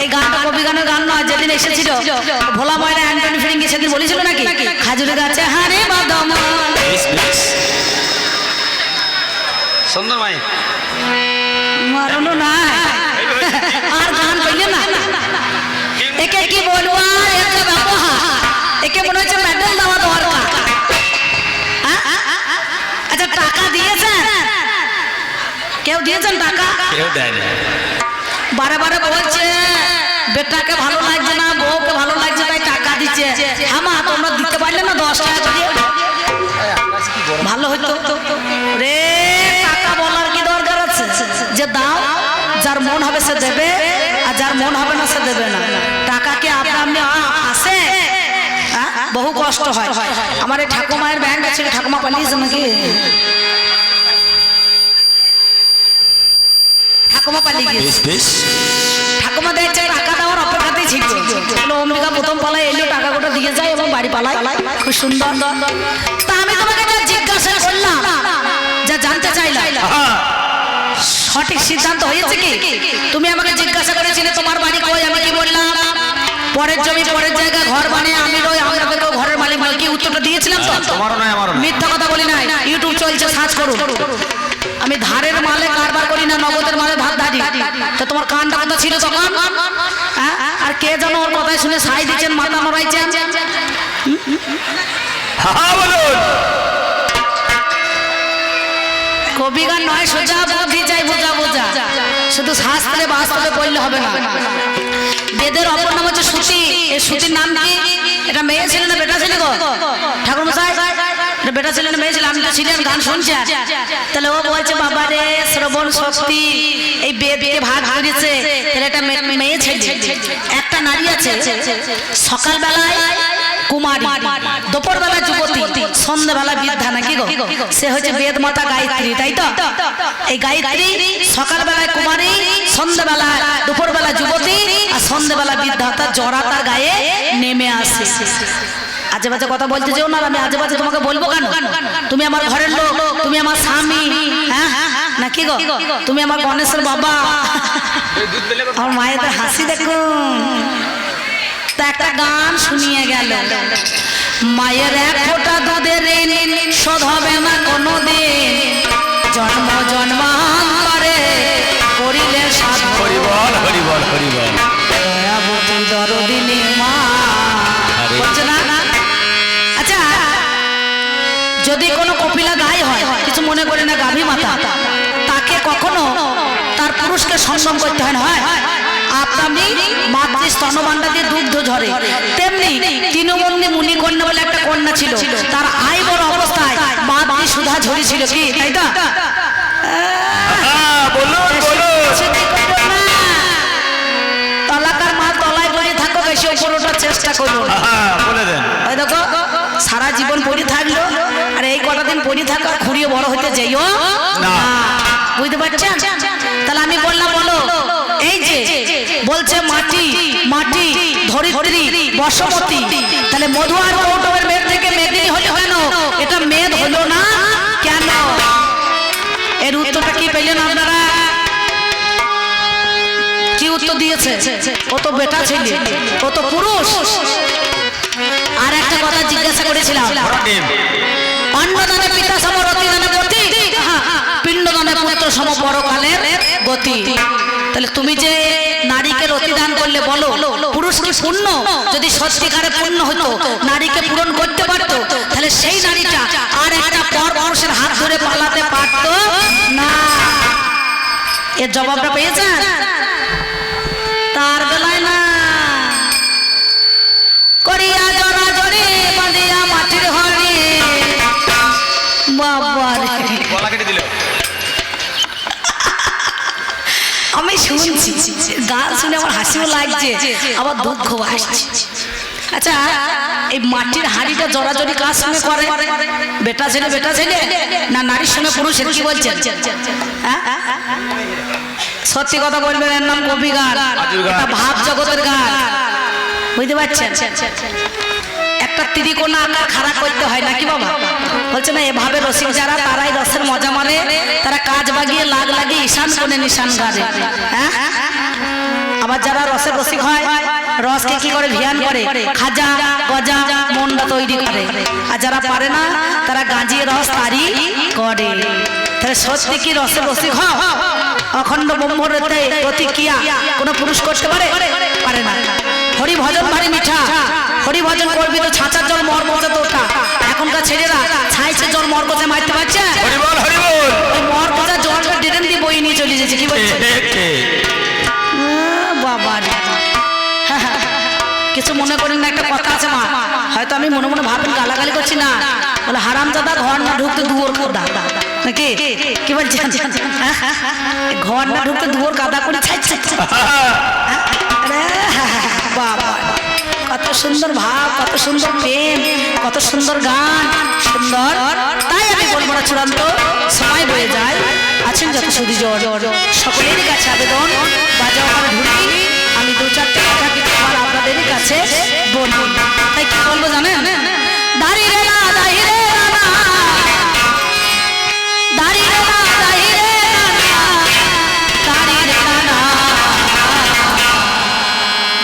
এই গানটা কবি গানের গান নয়, যেদিন এসেছিল ভোলা ময়না অ্যান্টনি ফিরিঙ্গি সেদিন বলেছিল নাকি খাজুরি গাছে হারে বাদাম সুন্দর ভাই মারনো না আর গান পেলে না। একে কি বলবো আর একে ব্যবহার, একে মনে হচ্ছে মেডেল দেওয়া দরকার। আচ্ছা টাকা দিয়েছেন? কেউ দিয়েছেন টাকা? কেউ দেয় না। বারে বারে বলছে বেটাকে ভালো লাগছে না, বউকে ভালো লাগছে তাই টাকা দিচ্ছে। হ্যাঁ মা তোমরা দিতে পারলে না 10 টাকা দিয়ে ভালো হতো রে। টাকা বলার কি দরকার আছে? যে দাও, যার মন হবে সে দেবে আর যার মন হবে না সে দেবে না। টাকা কি আপনি আসে? বহু কষ্ট হয়। আমার এই ঠাকুমায়ের ব্যাংক আছে, ঠাকুমা পালিয়েছে নাকি? ঠাকুমা পালিয়ে গিয়েছে। ঠাকুমা দেখছে টাকা দেওয়ার অপেক্ষাতেই ছিল। অম্বিকা প্রথম পালায় এলো, টাকা গোটা দিয়ে যায় এবং বাড়ি পালায়। খুব সুন্দর। তা আমি তোমাকে যা জিজ্ঞাসা করলাম, যা জানতে চাইলাম, সঠিক সিদ্ধান্ত হয়েছে কি? তুমি আমাকে জিজ্ঞাসা করেছিলে তোমার বাড়ি কই, আমি কি বললাম? পরের জমি পরের জায়গায় ঘর বানিয়ে আমি রই, আমরা ঘরের মালিক বলে কি উত্তরটা দিয়েছিলাম তো? তোমারও নয় আমারও নয়। মিথ্যা কথা বলি নাই, ইউটিউব চলছে, সার্চ করুন। আমি ধারের মালে কারবার করি না, নগদের মালে ভাত ধারি। তো তোমার কানটা কথা ছিল তখন? আর কে যেন ওর কথায় শুনে সাই দিচ্ছেন, মাথা নড়াইছেন। কবি গান নয়, সোজা বুদ্ধি চাই, বোঝা বোঝা। শুধু শাস্ত্রে বাস্তবে বললে হবে না। বেদের অপর নাম হচ্ছে শ্রুতি। এই শ্রুতির নাম কি? এটা মেয়ে ছিল না বেটা ছিল গো ঠাকুর মশাই? এটা বেটা ছিল না মেয়ে ছিল? আমি তো ছিলেন, গান শুনছেন। তাহলে ও বলছে বাবা রে শ্রবণ শক্তি এই বেদকে ভাগ করেছে, তাহলে এটা মেয়ে ছেলে। একটা নারী আছে সকালবেলায় কুমারী, দুপুর বেলা যুবতী, সন্ধ্যাবেলা বৃদ্ধা, নাকি গো? সে হচ্ছে বেদ মাতা গায়ত্রী, তাই তো? এই গায়ত্রী সকালবেলায় কুমারী, সন্ধ্যাবেলা দুপুরবেলা যুবতী আর সন্ধ্যাবেলা বৃদ্ধা, তার জরা তার গায়ে নেমে আসে। আজে বাজে কথা বলতে যেও না, আমি আজে বাজে তোমাকে বলবো কেন? তুমি আমার ঘরের লোক, তুমি আমার স্বামী, হ্যাঁ নাকি গো? তুমি আমার গণেশের বাবা। আমার মায়েদের হাসি দেখুন। তা একটা গান শুনিয়ে গেল, মায়ের এক ফোঁটা দুধের শোধ হবে না কোনোদিন, জন্ম জন্মান্তরে করিলে সাধন। হরিবল হরিবল হরিবল। দয়াবতী দরদিনী মা বলছে না? আচ্ছা যদি কোনো কপিলা গাই হয়, কিছু মনে করে না, গাভী মাতা, তাকে কখনো তার পুরুষকে সঙ্গম করতে হয় না? হয় আপনি মাতৃ স্তনভাণ্ডা দিয়ে দুগ্ধ ঝরে, তেমনি তৃণমন্দি মুনিকন্যা বলে একটা কন্যা ছিল, তার আয় বড় অবস্থায় মাতৃ সুধা ঝরেছিল, কি তাই তো? তলাকার মা তলায় পড়ে থাকো, বেশি উপর ওঠার চেষ্টা করবো না। ওই দেখো সারা জীবন পড়ে থাকলো, আর এই কটা দিন পড়ে থাকো, খুঁড়িয়ে বড় হতে যাইও না। বুঝতে পারছেন? তাহলে আমি বললাম বলো, এই যে বলছে মাটি মাটি ধরিত্রী বসমতী, তাহলে মধু আর কৌটবের মেদ থেকে মেদিনী হলো কেন? এটা মেদ হলো না কেন? এর উত্তরটা কি পেলেন আপনারা? কি উত্তর দিয়েছে? ও তো বেটা ছেলে, ও তো পুরুষ। আর একটা কথা জিজ্ঞাসা করেছিলাম, অন্নদানে পিতা সম রতিদানে গতি, পিণ্ডদানে পুত্র সম পরকালের গতি। তাহলে তুমি যে নারীকে রতিদান করলে বলো, পুরুষ কি পূর্ণ? যদি সত্যিকারে পূর্ণ হতো, নারীকে পূরণ করতে পারতো, তাহলে সেই নারীটা আর একটা পর পুরুষের হাত ধরে পালাতে পারতো না। এর জবাবটা পেয়েছেন? তার বেলায় না, করিয়া জরা জরে বাঁধিয়া মাটির হরে। বাবা আমি শুনছি, গান শুনে আমার হাসিও লাগছে, আবার দুঃখ আসছে। আচ্ছা এই মাটির হাঁড়িটা জড়াজড়ি কার সঙ্গে করে? বেটা ছেলে বেটা ছেলে না নারীর সঙ্গে পুরুষের? কি বলছেন? সত্যি কথা বলবেন, এর নাম কবি গান, এটা ভাব জগতের গান। বুঝতে পারছেন? একটা ত্রিকোণা আকার খাড়া করতে হয় নাকি বাবা? বলছে না এভাবে রসিক যারা তারাই রসের মজা মারে, তারা কাজ বাগিয়ে লাগ লাগিয়ে ঈশান কোণে নিশান গাড়ে। হ্যাঁ আবার যারা রসের রসিক হয় রসকে কি করে ভিয়ান করে খাজা গজা মন্ডা তৈরি করে আর যারা পারে না তারা গাঁজিয়ে রস তারি করে তাহলে সত্যি কি রসের রসিক হয় অখণ্ড ব্রহ্মর প্রতিক্রিয়া কোনো পুরুষ করতে পারে পারে না হরি ভজন ভারী মিঠা হরি ভজন করবি তো ছাঁচার জল মর মজা তো ওঠা এখনকার ছেলেরা ছাইছে জল মর গজা মারতে পারছে হরি বল হরি বল ওই মর গজা জলটা ডেরেন দিয়ে বই নিয়ে চলে যাচ্ছে কি বলছে বাবা রে। কিছু মনে করেন না একটা কথা আছে মা হয়তো আমি মনে মনে ভাবেন গালাগালি করছি না বলে হারামজাদা ঘর না ঢুকতে দুয়ার কাদা নাকি কি বলছেন ঘর না ঢুকতে দুয়ার কাদা করে ছাইছে বাবা কত সুন্দর ভাব কত সুন্দর প্রেম কত সুন্দর গান সুন্দর তাই আমি বলবো না চূড়ান্ত সময় বয়ে যায় আছেন যত সুদী জ্বর সকলেরই কাছে আবেদন বাজাও আমার ঢুকি আমি দু চারটে কথা কিছু আমার আপনাদেরই কাছে বলবো তাই কি বলবো জানেন দাঁড়িয়ে না দাঁড়িয়ে না দাঁড়িয়ে না দাঁড়িয়ে দাঁড়িয়ে না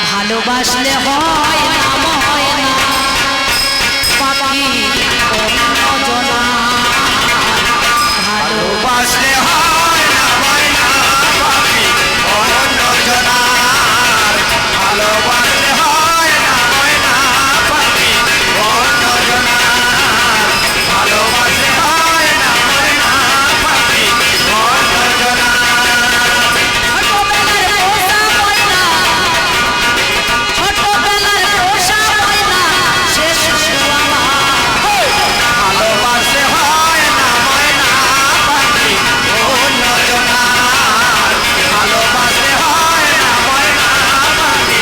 ভালোবাসলে হয় না হয় না পাখি অন্যজনা ভালোবাসলে হয় না হয় না পাখি অন্যজনার ভালোবাসলে হয় না পাখি অন্যজনার ভালোবাসলে হয় না পাখি অন্যজনার ছোটবেলার পোষা ময়না ছোটবেলার পোষা ময়না শেষ ভালোবাসলে হয় না পাখি অন্যজনার ভালোবাসলে হয় না পাখি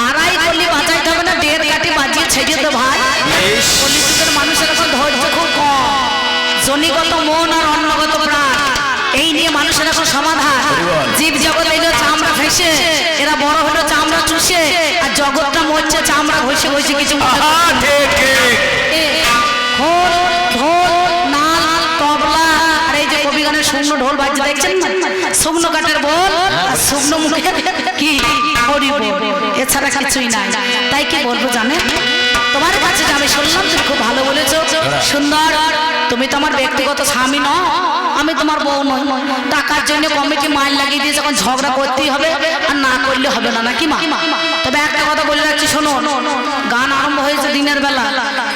আড়াই কলি বাজাইতে হবে না দেড় কাঠি বাজিয়ে ছেড়ে তো ভাই কলিযুগের মানুষের এখন ধৈর্য খুব কম জনিগত মন আর অন্নগত প্রাণ এই নিয়ে মানুষের এখন সমাধান জীব জগৎ এলো চামড়া ফেসে এরা বড় হলো চামড়া চুষে আর জগৎটা মরছে চামড়া ঘষে ঘষে কিছু মনে করে না। ঠিক ঠিক খোল ঢোল নাল তবলা আর এই যে কবি গানের শুকনো ঢোল বাজছে দেখছেন না শুকনো কাঠের বল আর শুকনো মুখে কি হরি বল এছাড়া কিছুই নাই তাই কি বলবো জানেন তোমার কাছে যে আমি শুনলাম তুমি খুব ভালো বলেছো সুন্দর তুমি তো আমার ব্যক্তিগত স্বামী নও আমি তোমার বউ নই টাকার জন্য কমিটি মাইল লাগিয়ে দিয়ে যখন ঝগড়া করতেই হবে আর না করলে হবে না নাকি মা তবে একটা কথা বলে রাখছি শোনো গান আরম্ভ হয়েছে দিনের বেলা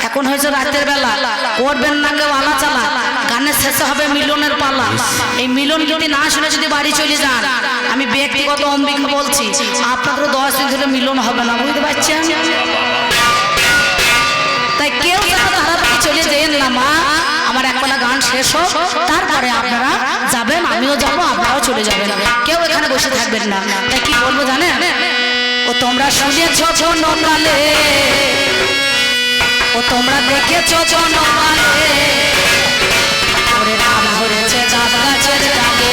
এখন হয়েছে রাতের বেলা করবেন না কেউ আলা চালা গানের শেষে হবে মিলনের পালা এই মিলন যদি না শুনে যদি বাড়ি চলে যান আমি ব্যক্তিগত অম্বিকা বলছি আপনাদেরও 10 দিন ধরে মিলন হবে না বুঝতে পারছেন তাই কেউ যেন তাড়াতাড়ি চলে যেন না মা আমার একবেলা গান শেষ হোক তারপরে আপনারা যাবেন আমিও যাব আপনারাও চলে যাবেন কেউ এখানে বসে থাকবেন না তাই কি বলবো জানেন ও তোমরা শুনেছ জনকালে ও তোমরা দেখেছ জনকালে ওরে নাম ধরেছে গাছ গাছের ডালে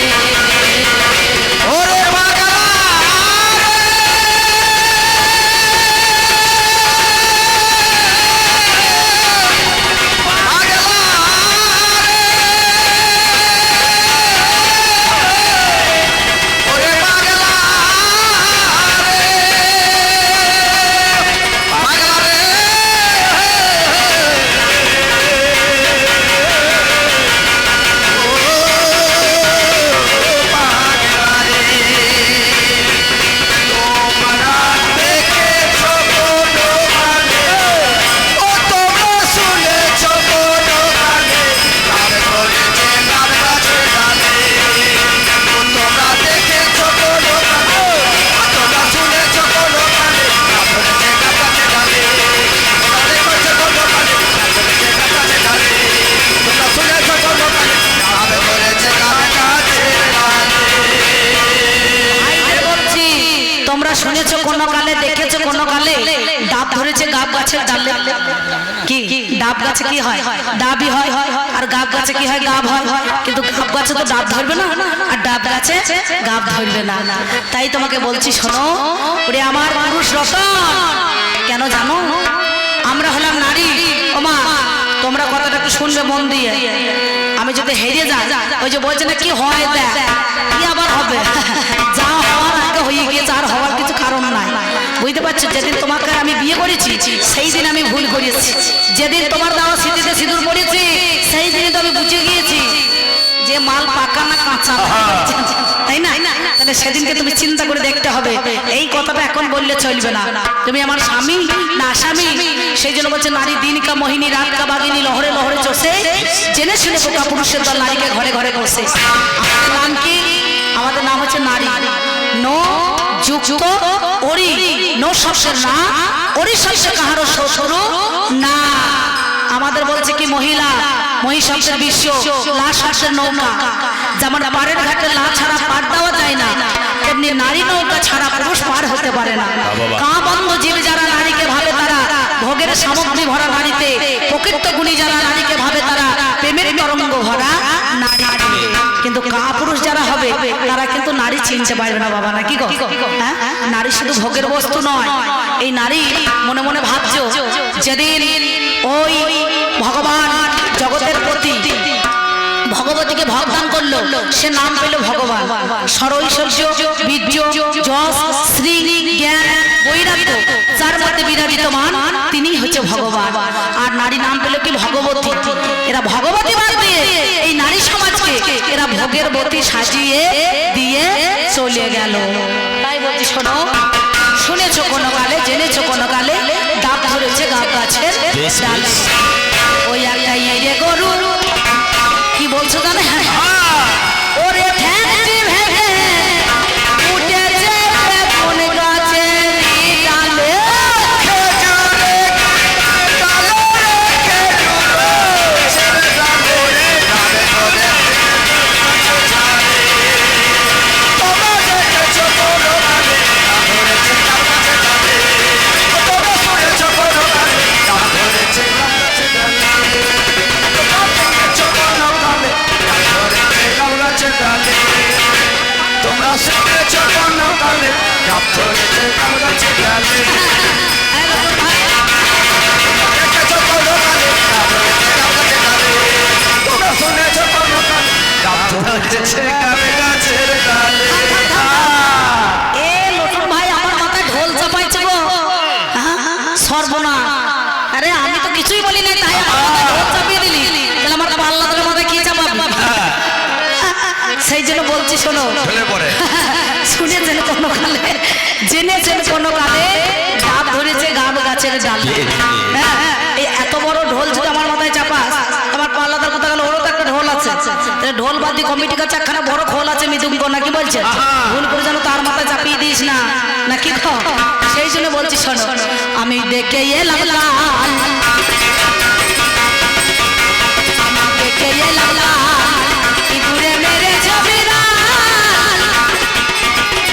ওরে বাগান তোমরা শুনেছো কোন কালে দেখেছো কোন কালে ডাব ধরেছে গাব গাছের ডালে কি ডাব গাছে কি হয় ডাবই হয় আর গাব গাছে কি হয় গাব হয় কিন্তু গাব গাছে তো ডাব ধরবে না আর ডাব গাছে গাব ধরবে না তাই তোমাকে বলছি শোনো ওরে আমার পুরুষ রতন কেন জানো আমরা হলাম নারী ওমা তোমরা কথাটা একটু শুনবে মন দিয়ে। আমি যদি হেরে যাই, ওই যে বলছে না কি হয় দেখ কি আবার হবে, যা হওয়ার আগে হয়ে গিয়েছে, আর হওয়ার কিছু কারণ নাই। বুঝতে পারছো, যেদিন তোমাকে আমি বিয়ে করেছি সেই দিন আমি ভুল করেছি, যেদিন তোমার দেওয়া স্মৃতিতে সিঁদুর পড়েছি সেই দিনে তো আমি বুঝে গিয়েছি যে মাল পাকা না কাঁচা, তাই না? তাহলে সেদিনকে তুমি চিন্তা করে দেখতে হবে। এই কথাটা এখন বললে চলবে না, তুমি আমার স্বামী না আসামি। সেই জন্য বলছে নারী দিন কা মোহিনী রাত কা বাগিনী লহরে লহরে চষে, জেনে শুনে বোকা পুরুষের দল নারীকে ঘরে ঘরে বসে। আমাদের নাম কি? আমাদের নাম হচ্ছে নারী। নো যুক্ত ওরি, নো শস্যের না ওরি শস্য কাহারও শত্রু না। আমাদের বলছে কি মহিলা, মহিষাসের বিশ্ব, লা শস্যের নৌকা। যেমন পাড়ের ঘাটে লা ছাড়া পার দেওয়া যায় না, তেমনি নারী নৌকা ছাড়া পুরুষ পার হতে পারে না। কা বন্ধ জীব যারা নারীকে ভাবে তারা ভোগের সামগ্রী ভরা নারীতে, প্রকৃত গুণী যারা নারীকে ভাবে তারা প্রেমের তরঙ্গ ভরা নারী। কিন্তু কা পুরুষ যারা হবে তারা কিন্তু নারী চিনতে পারবে না বাবা, নাকি গো? হ্যাঁ, নারী শুধু ভোগের বস্তু নয়। এই নারী মনে মনে ভাবছো, যেদিন ওই ভগবান জগতের প্রতি ভগবতীকে ভগদান করলো, সে নাম পেল ভগবান। সরৈশ্বর্য, বীর্য, যশ, শ্রী, জ্ঞান, বৈরাগ্য যার মধ্যে বিরাজিতমান তিনি হচ্ছে ভগবান। আর নারী নাম পেল কি? ভগবতী। এরা ভগবতী বাদ দিয়ে এই নারী সমাজকে এরা ভোগের বতী সাজিয়ে দিয়ে চলে গেল। তাই বলছি শোনো, শুনেছো কোনো কালে, জেনেছো কোনো কালে, ডাব ধরেছে গাব গাছের ডালে। ওই একটা ইয়ে গরু কি বলছো জানে? ওরে ঠ্যাংটি ভেঙে উঠেছে কোন গাছের ডালে, সর্বনাশ। আরে আমি তো কিছুই বলি না, তাই আমার মাথায় ঢোল চাপিয়ে দিলি, তাহলে আমার পাল্লা তোর মাথায় কি চাপাবি? সেই জন্য বলছি শোনো, শুনেছেন কোনো কালে, জেনেছেন কোনো কালে, ডাব ধরেছে গাব গাছের ডালে। হ্যাঁ, এই এত বড় ঢোল যদি আমার মাথায় চাপাস, আমার পাল্লাদার কোথা গেল? ওরও তো একটা ঢোল আছে, ঢোল বাদি কমিটি কাছে একখানা বড় খোল আছে মৃদুঙ্গ, নাকি বলছেন? ভুল করে যেন তার মাথায় চাপিয়ে দিস না, নাকি? সেই জন্য বলছি শোনো, আমি দেখে এলাম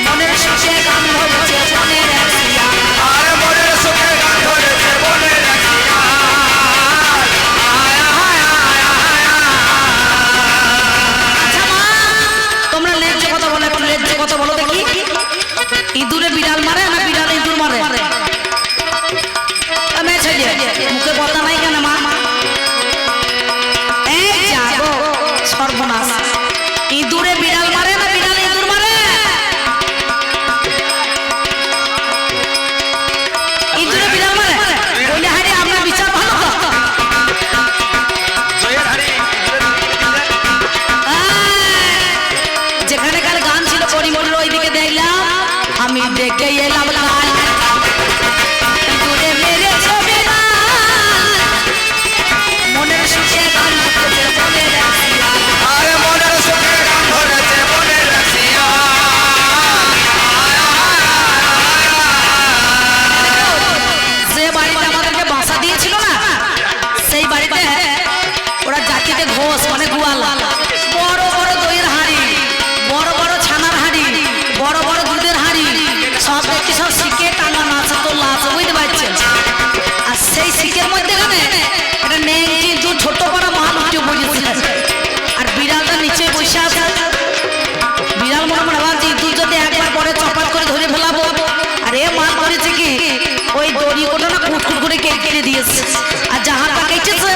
মনের সুখে গান ধরেছে মনের রাখিয়া। আচ্ছা মা, তোমরা লেজ্জ কথা বলো, একটু লেজ্জ কথা বলো দেখি। ইঁদুরে বিড়াল মারে না বিড়ালে ইঁদুর মারে? মুখে কথা নাই কেন মা? এই যাবো সর্বনাশ, ইঁদুরে বিড়াল মারে না বিড়ালে ইঁদুর মারে? ইঁদুরে বিড়াল মারে বলে হারি আপনার বিচার ভালো তো? যেখানে কাল গান ছিল পরিমলের ওইদিকে দেখলাম, আমি দেখে এলাম লাল ইঁদুরে মেরেছে বিড়াল, মনের সুখে গান ধরেছে মনের রাখিয়া। যে বাড়িতে আমাদেরকে বাসা দিয়েছিল না, সেই বাড়িতে ওরা জাতিতে ঘোষ মানে গোয়ালা, বড় বড় দইয়ের হাঁড়ি, বড় বড় ছানার হাঁড়ি, বড় বড় দুধের হাঁড়ি, সব দেখি সব শিখে টাঙানো আছে, তোলা আছে, বুঝতে পারছেন? আর সেই শিখের মধ্যে একটা নেংটি দু ছোট বড় মাল উঠে বসেছে, আর বিড়ালটা নিচে বসে আছে। বিড়াল মনে মনে ভাবছি তুই যদি একবার পরে চপাত করে ধরে ফেলাবো, আর এ মাল করেছে কি ওই দড়ি কোটা না কুটকুট করে কেটে দিয়েছে, আর যাহাটা কেটেছে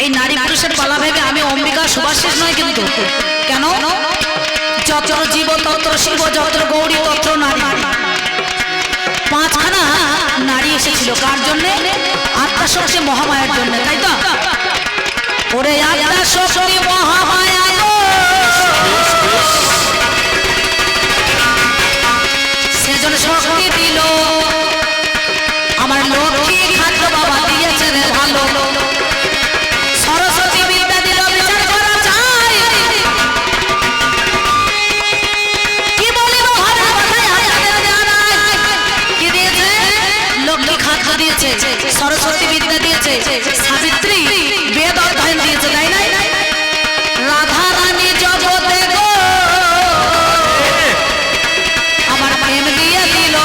এই নারী পুরুষের পালা ভেবে আমি অম্বিকা সুভাষিস নয় কিন্তু। কেন? যত্র জীব তত্র শিব, যত্র গৌরী তত্র নারী। পাঁচখানা নারী এসেছিল কার জন্য? আত্মাশক্তি মহামায়ার জন্য, তাই তো? ওরে আত্মাশক্তি মহামায়া গো, সেজন শক্তি দিল আমার লক্ষ্মী খাদ্য বাবা দিয়েছে রে ভালো। সরস্বতী বিদ্যা দিল বিচার করা চাই। কি বলিব ঘরের কথায় হাজারের জানাই। কি দিয়েছে? লক্ষ্মী খাদ্য দিয়েছে, সরস্বতী বিদ্যা দিয়েছে, সাবিত্রী বেদ অধ্যয়ন দিয়েছে, তাই নাই? রাধা রানী জগতে গো আমার প্রেম দিয়ে দিল,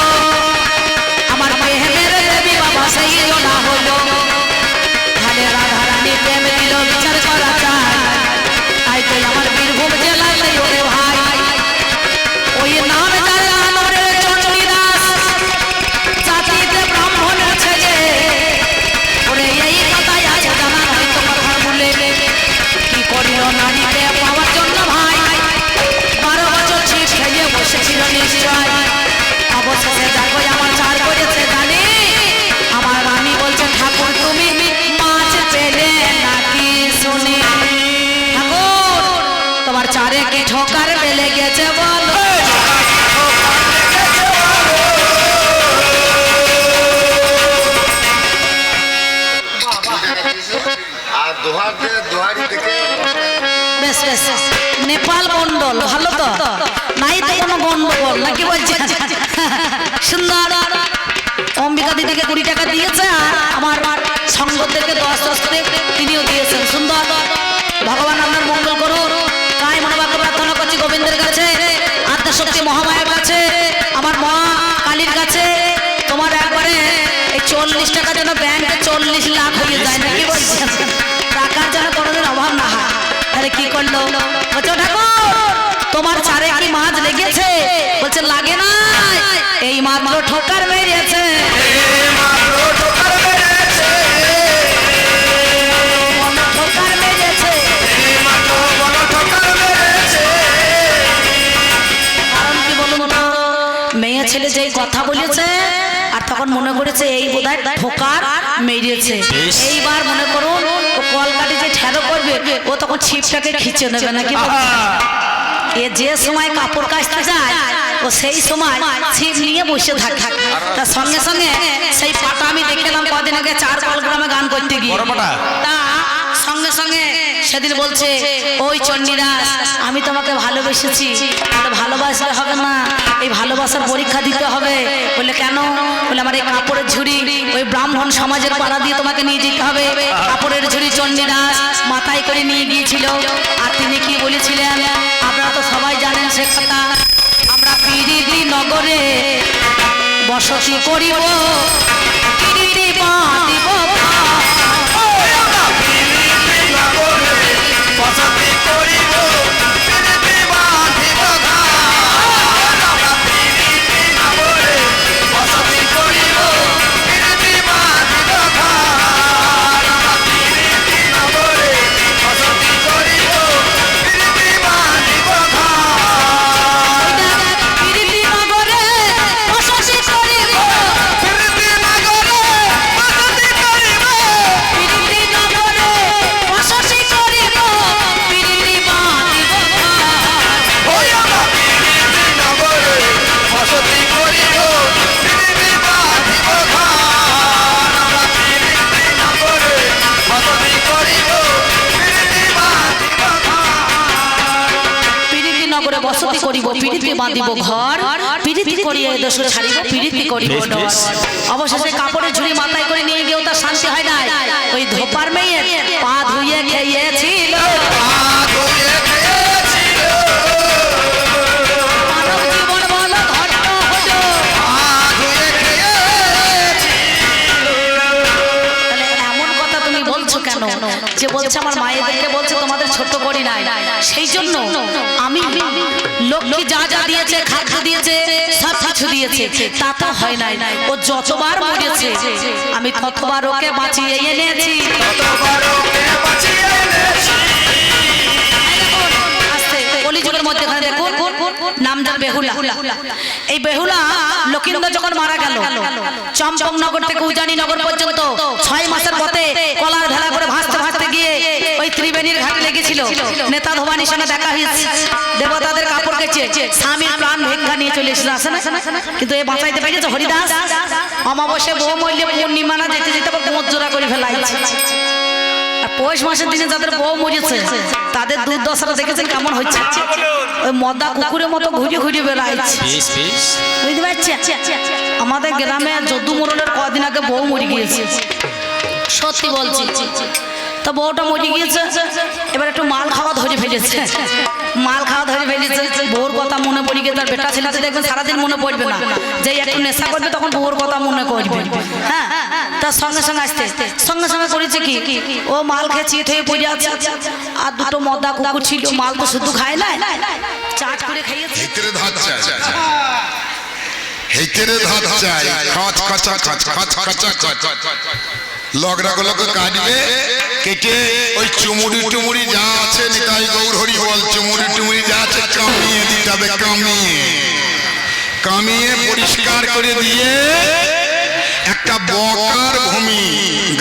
আমার প্রেমের দেবী বাবা সেই জোড়া হলো। তাহলে রাধা রানী প্রেম দিল বিচার করা চাই। তাই তো আমার বীরভূম জেলাতে ওরে ভাই ওই নাম যার নাম রে চণ্ডীদাস, জাতিতে ব্রাহ্মণের ছেলে। ওরে এই কথাই আছে জানা নাই তো কথার মূলে। কি করিল নারীকে পাওয়ার জন্য ভাই? 12 বছর ছিপ খেয়ে বসেছিল নিশ্চয়। অবশেষে দেখো আমার চার করেছে জানি। আমার রানী বলছে ঠাকুর তুমি মাছ পেলে নাকি শুনি। ঠাকুর তোমার চারে কি ঠোকার বেলে গেছে বলো? আর দোহারি থেকে বেশ বেশ, নেপাল মন্ডল ভালো তো, নাই তো কোনো গন্ডগোল নাকি বলছেন? সুন্দর। অম্বিকা দিদিকে 20 টাকা দিয়েছে আর আমার সঙ্গদেরকে 10 করে তিনিও দিয়েছেন। সুন্দর। ভগবান আপনার মঙ্গল করুন। তাই মনোবাক্য প্রার্থনা করছি গোবিন্দের কাছে, আদ্যাশক্তি মহামায়ার কাছে, আমার মা কালীর কাছে। তোমার একবারে এই 40 টাকা যেন ব্যাংকে 40 লাখ হয়ে যায় নাকি বলছেন? টাকার যেন কোনোদিন অভাব না হয়। তাহলে কি করলো? বলছো ঠাকুর তোমার চারে কি মাছ লেগেছে? বলছে লাগে না, এই মাত্র ঠোকার মেরেছে। ঠোকার মেরেছে। কারণ কি বলুন তো? মেয়ে ছেলে যেই কথা বলেছে আর তখন মনে করেছে এই বোধহয় ঠোকার মেরেছে। এইবার মনে করুন ও কলকাটি যে ঠেরো করবে ও তখন ছিপটাকে খিচে নেবে নাকি? এ যে সময় কাপড় কাচতে যায় ও সেই সময় ছিপ নিয়ে বসে থাকে। তার সঙ্গে সঙ্গে সেই পাটা আমি দেখলাম কদিন আগে 4 গ্রামে গান করতে গিয়ে। তা সঙ্গে সঙ্গে সেদিন বলছে ওই চণ্ডীদাস আমি তোমাকে ভালোবেসেছি। ভালোবাসলে হবে না, এই ভালোবাসার পরীক্ষা দিতে হবে। বলে কেন? বলে আমার এই কাপড়ের ঝুড়ি ওই ব্রাহ্মণ সমাজের পাড়া দিয়ে তোমাকে নিয়ে যেতে হবে। কাপড়ের ঝুড়ি চণ্ডীদাস মাথায় করে নিয়ে গিয়েছিল। আর তিনি কি বলেছিলেন আপনারা তো সবাই জানেন সে কথা। আমরা পিরিতি নগরে বসতি করিব, পিরিতি বাঁধিব বসতি করিব, পিরিতি বাঁধিব বসতি করিব, পিরিতি বাঁধিব বসতি করিব, পিরিতি বাঁধিব। পিরিতি নগরে বসতি করিব, পিরিতি নগরে বসতি করিব, পিরিতি নগরে বসতি করিব, পিরিতি বাঁধিব। ওই আমরা পিরিতি নগরে বসতি করিব, পিরিতি বাঁধিব আমরা পিরিতি নগরে বসতি করিব, পিরিতি বাঁধিব। পিরিতি নগরে বসতি করিব, পিরিতি বাঁধিব ঘর, পিরিতি করিয়া দেশ ছাড়িব, পিরিতি করিব ডর। অবশেষে কাপড়ের ঝুড়ি মাথায় করে নিয়ে গিয়েও তার শান্তি হয় নাই। ওই ধোপার মেয়ে পা ধুয়ে খেয়েছিল। মানব জীবন বলো ধন্য হলো। তাহলে এমন কথা তুমি বলছো কেন? যে বলছে আমার মায়েদেরকে বলছে তোমাদের ছোট করি নাই, সেই জন্য আমি লক্ষ্মী যা যা দিয়েছে খাদ্য দিয়েছে সব কিছু দিয়েছে তা তো হয় নাই। ও যতবার মরেছে আমি ততবার ওকে বাঁচিয়ে এনেছি। ততবার ওকে বাঁচিয়ে মধ্যে এখানে দেখুন নাম যার বেহুলা। এই বেহুলা লক্ষিন্দর যখন মারা গেল চম্পকনগর থেকে উজানিনগর পর্যন্ত 6 মাসের পথে কলার ভেলা করে ভাসতে ভাসতে গিয়ে ওই ত্রিবেণীর ঘাটে লেগেছিল। নেতা ভবানীর সঙ্গে দেখা হয়েছে, দেবতাদের কাপড় কেচে স্বামীর প্রাণ ভিক্ষা নিয়ে চলে এসেছিল, আসে না? কিন্তু এ বাঁচাইতে পেরেছে হরিদাস। অমাবস্যা বউ মরলে পূর্ণিমা না যেতে যেতে মোট জোড়া করে ফেলাইছে। আর পৌষ মাসের দিনে যাদের বউ মরেছে তাদের দুর্দশাটা দেখেছেন কেমন হচ্ছে? ওই মদা কুকুরের মতো ঘুরে ঘুরে বেড়াইছে, বুঝতে পারছি? আমাদের গ্রামে যদু মোড়লের কদিন আগে বউ মরে গিয়েছে, সত্যি বলছি। তা বউটা মরে গিয়েছে, এবার একটু মাল খাওয়া ধরে ফেলেছে, মাল খাওয়া ধরে ফেলেছে। বউর কথা মনে পড়ে গিয়ে তার বেটা ছেলেতে দেখবেন সারাদিন মনে পড়বে না, যে একটু নেশা করবে তখন বউর কথা মনে করবে। হ্যাঁ, তার সঙ্গে সঙ্গে আসতে সঙ্গে সঙ্গে করেছে কি, ও মাল খেয়ে চিট হয়ে পড়ে আছে। আর দুটো মদা কুকুর ছিল, মাল তো শুধু খায় না, চাট করে খাইয়েছে। হেতেরে ধাত চাই, হেতেরে ধাত চাই, খাচ খাচা খাচ খাচ খাচা খাচ। লগড়াগুলোকে কাটবে, কেটে ওই চুমুড়ি টুমুড়ি যা আছে, নিতাই গৌর হরি বল, চুমুড়ি টুমুড়ি যা আছে কামিয়ে দিতে হবে, কামিয়ে পরিষ্কার করে দিয়ে একটা বকার ভূমি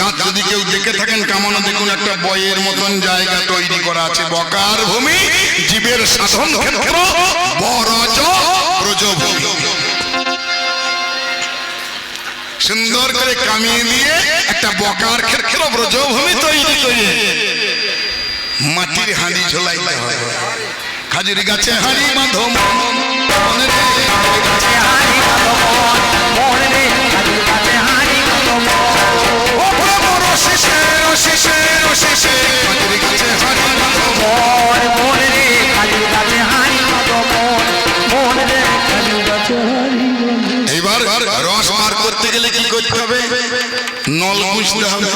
গাছ, যদি কেউ দেখে থাকেন কামানো দেখুন, একটা বইয়ের মতন জায়গা তৈরি করা আছে। বকার ভূমি জীবের সাধন ক্ষেত্র, বরজ ব্রজভূমি। সুন্দর করে কামিয়ে দিয়ে একটা বকার ক্ষেত্র ব্রজভূমি তৈরি করে মাটির হাঁড়ি ঝোলাইতে হবে। খাজুরি গাছে হাঁড়ি বাঁধো মন রে, গাছে হাঁড়ি বাঁধো মন রে, খাজুরি গাছে হাঁড়ি বাঁধো মন। ও প্রভু রসিসে রসিসে রসিসে, খাজুরি গাছে হাঁড়ি বাঁধো মন রে, খাজুরি গাছে হাঁড়ি বাঁধো মন রে, খাজুরি গাছে হাঁড়ি। এইবার রস বার করতে গেলে কি করতে হবে? নল বুঝতে হবে।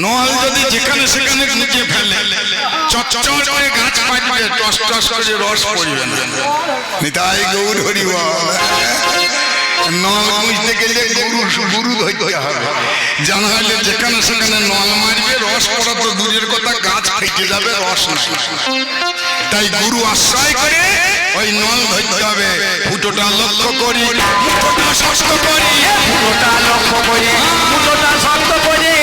নল যদি যেখানে সেখানে নিচে ফেলে চচ্চর করে গাছ পাকবে, টস টস করে রস পড়বে না। নিতাই গৌর হরি বল। নল বুঝতে গেলে গুরু ধরতে হবে, জানা হলে যেখানে সেখানে নল মারবে, রস পড়া তো দূরের কথা, গাছ ফেটে যাবে, রস নাই। তাই গুরু আশ্রয় করে ওই নল ধরতে হবে। ফুটোটা লক্ষ্য করি, ফুটোটা শক্ত করি, ফুটোটা লক্ষ্য করি, ফুটোটা শক্ত করি।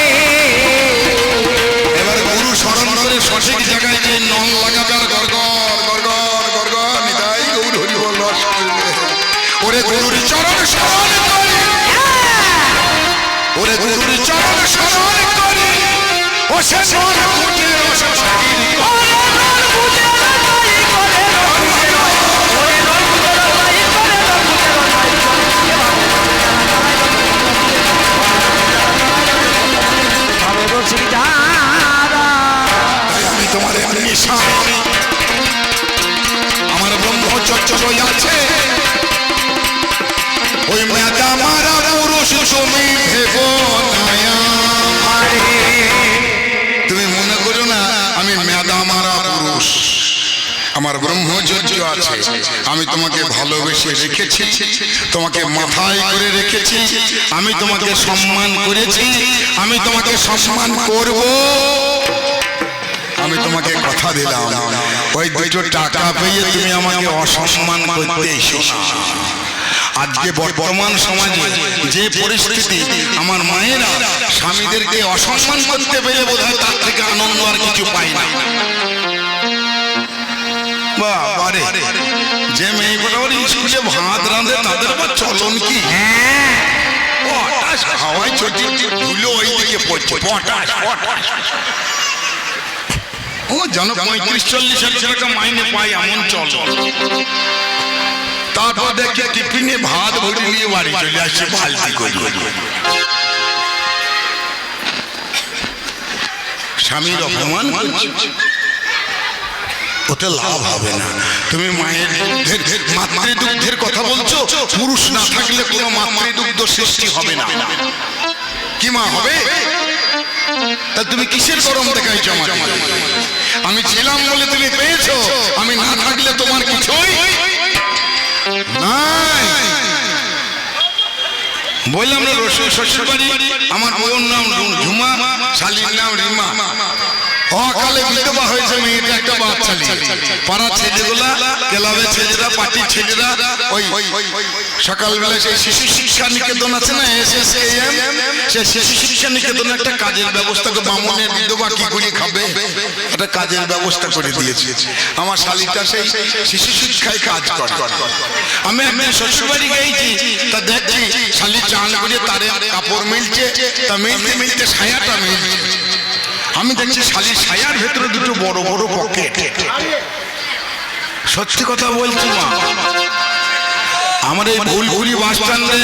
এবার গুরু স্মরণ করে সঠিক জায়গায় যে নল লাগাবে, আর গড়গড় গড়গড় গড়গড় নিতাই গৌর হরি বল রস পড়বে। ওরে গুরুর চরণ স্মরণ করি, ওরে গুরুর চরণ স্মরণ করি, ও সে নল ফুটে রস সাকিরি। আমি তোমার স্বামী, আমার ব্রহ্মচর্য আছে, ওই মেদা মারা পুরুষ তুমি ভেবো না, তুমি মনে করো না আমি মেদা মারা পুরুষ। আমার ব্রহ্মচর্য আছে, আমি তোমাকে ভালোবেসে রেখেছি, তোমাকে মাথায় করে রেখেছি, আমি তোমাকে সম্মান করেছি, আমি তোমাকে সম্মান করব। আমি তোমাকে কথা দিলাম, ওই দুটো টাকা পেয়ে তুমি আমাকে অসম্মান করতে এসো না। আজকে বর্তমান সমাজে যে পরিস্থিতি, আমার মায়েরা স্বামীদেরকে অসম্মান করতে পেরে বোধহয় তার থেকে আনন্দ আর কিছু পায় না। বাবারে, যে মেয়েগুলো স্কুলে ভাত রাঁধে তাদের আবার চলন কি, হাওয়ায় চটি ধুলো ওই দিকে পড়ছে, ও জানো 35-40 টাকা মাইনে পাই এমন চল। তারপর দেখে টিফিনে ভাত ভরে নিয়ে বাড়ি চলে আসছে বালতি করে। স্বামীর অপমান করছে, ওতে লাভ হবে না। তুমি মায়ের দুগ্ধের মাতৃদুগ্ধের কথা বলছো, পুরুষ না থাকলে কোনো মাতৃদুগ্ধ সৃষ্টি হবে না। কি মা হবে? তা তুমি কিসের গরম দেখাইছো আমাকে? আমি ছিলাম বলে তুমি পেয়েছো, আমি না থাকলে তোমার কিছুই নাই। বললাম না রসুল শ্বশুর বাড়ি, আমার বউর নাম ঝুমা, শালীর নাম রিমা। অকালে বিধবা হয়েছে মেয়েটা একটা বাচ্চা নিয়ে। পাড়া ছেলেগুলা, ক্লাবের ছেলেরা, পার্টির ছেলেরা ওই সকালবেলা সেই শিশু শিক্ষা নিকেতন আছে না, SSKM, সেই শিশু শিক্ষা নিকেতনে একটা কাজের ব্যবস্থা করে, বামুনের বিধবা কি করে খাবে একটা কাজের ব্যবস্থা করে দিয়েছে। আমার শালিটা সেই শিশু শিক্ষায় কাজ করে। আমি শ্বশুরবাড়ি গেছি, তা দেখছি শালি চান করে তারে কাপড় মিলছে, তা মিলতে মিলতে ছায়াটা মিলছে। আমি দেখছি শালির ছায়ার ভেতরে দুটো বড় বড় পকেট। সত্যি কথা বলছি মা, আমার এই ভুলভুলি বাস স্ট্যান্ডে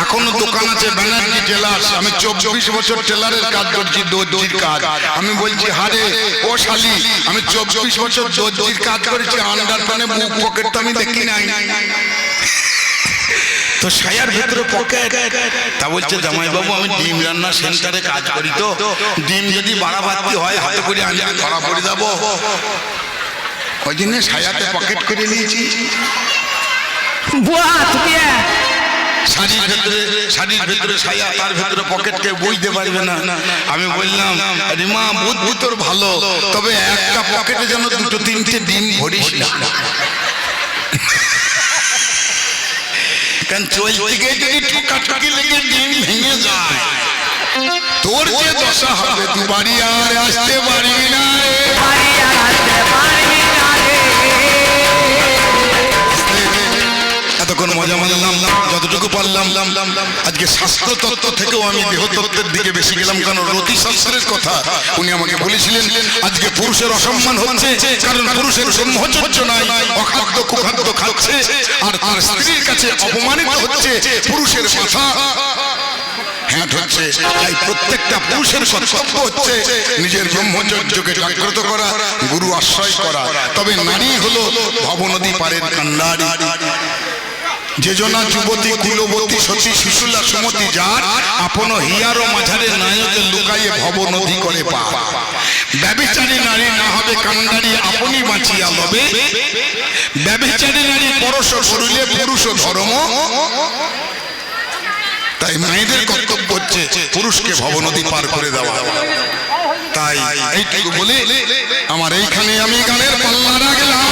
এখনো দোকান আছে, ব্যানার্জি টেলার্স। আমি 24 বছর টেলারের কাজ করছি, দর্জির কাজ। আমি বলছি হারে ও শালি, আমি 24 বছর দর্জির কাজ করেছি, আন্ডার প্যানে বুক পকেট তো আমি দেখি নাই। তো ছায়ার ভেতরে পকেট। তা বলছে জামাই বাবু, আমি ডিম রান্না সেন্টারে কাজ করি, তো ডিম যদি বাড়াবাড়তি হয় হাতে করে আমি ধরা পড়ে যাবো, ওই জন্য ছায়াতে পকেট করে নিয়েছি। শাড়ির ভেতরে ছায়া, তার ভেতরে পকেট, কে বুঝতে পারবে না। আমি বললাম রিমা বুদ্ধি তোর ভালো, তবে একটা পকেটে যেন দুটো তিনটে ডিম ভরিস না, কারণ চলতে গিয়ে যদি ঠোকাঠুকি লেগে ডিম ভেঙে যায়, তোর যে দশা হবে, তুই বাড়ি আর আসতে পারবি না। এতক্ষণ মজা মানলাম, যতটুকু পারলাম। আজকে স্বাস্থ্য তত্ত্ব থেকেও আমি দেহতত্ত্বের দিকে বেশি গেলাম, কারণ রতি শাস্ত্রের কথা উনি আমাকে বলেছিলেন। আজকে পুরুষের অসম্মান হচ্ছে, কারণ পুরুষের ব্রহ্মচর্য নাই, অখাদ্য কুখাদ্য খাচ্ছে, আর তার স্ত্রীর কাছে অপমানিত হচ্ছে, পুরুষের মাথা হ্যাঁ হচ্ছে। তাই প্রত্যেকটা পুরুষের কর্তব্য হচ্ছে নিজের ব্রহ্মচর্যকে জাগ্রত করা, গুরু আশ্রয় করা। তবে নারী হলো ভবনদী পারের কান্ডারি। যেজনা যুবতী কুলবতী সতী শিশুলা সুমতি, যার আপন হিয়ার মাঝারে নায়কে লুকাইয়ে ভব নদী করে পা। ব্যভিচারী নারী না হবে কান্ডারি, আপনি বাঁচিয়া লবে। ব্যভিচারী নারী পরশ করিলে পুরুষ ধর্ম। তাই মেয়েদের কর্তব্য হচ্ছে পুরুষকে ভবনদী পার করে দেওয়া। তাই এইটুকু বলে আমার এইখানে আমি গানের পাল্লা রাখলাম।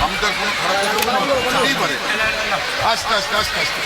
আমি তো কোনো খারাপ কিছু পারে আস্তে আস্তে আস্তে আস্তে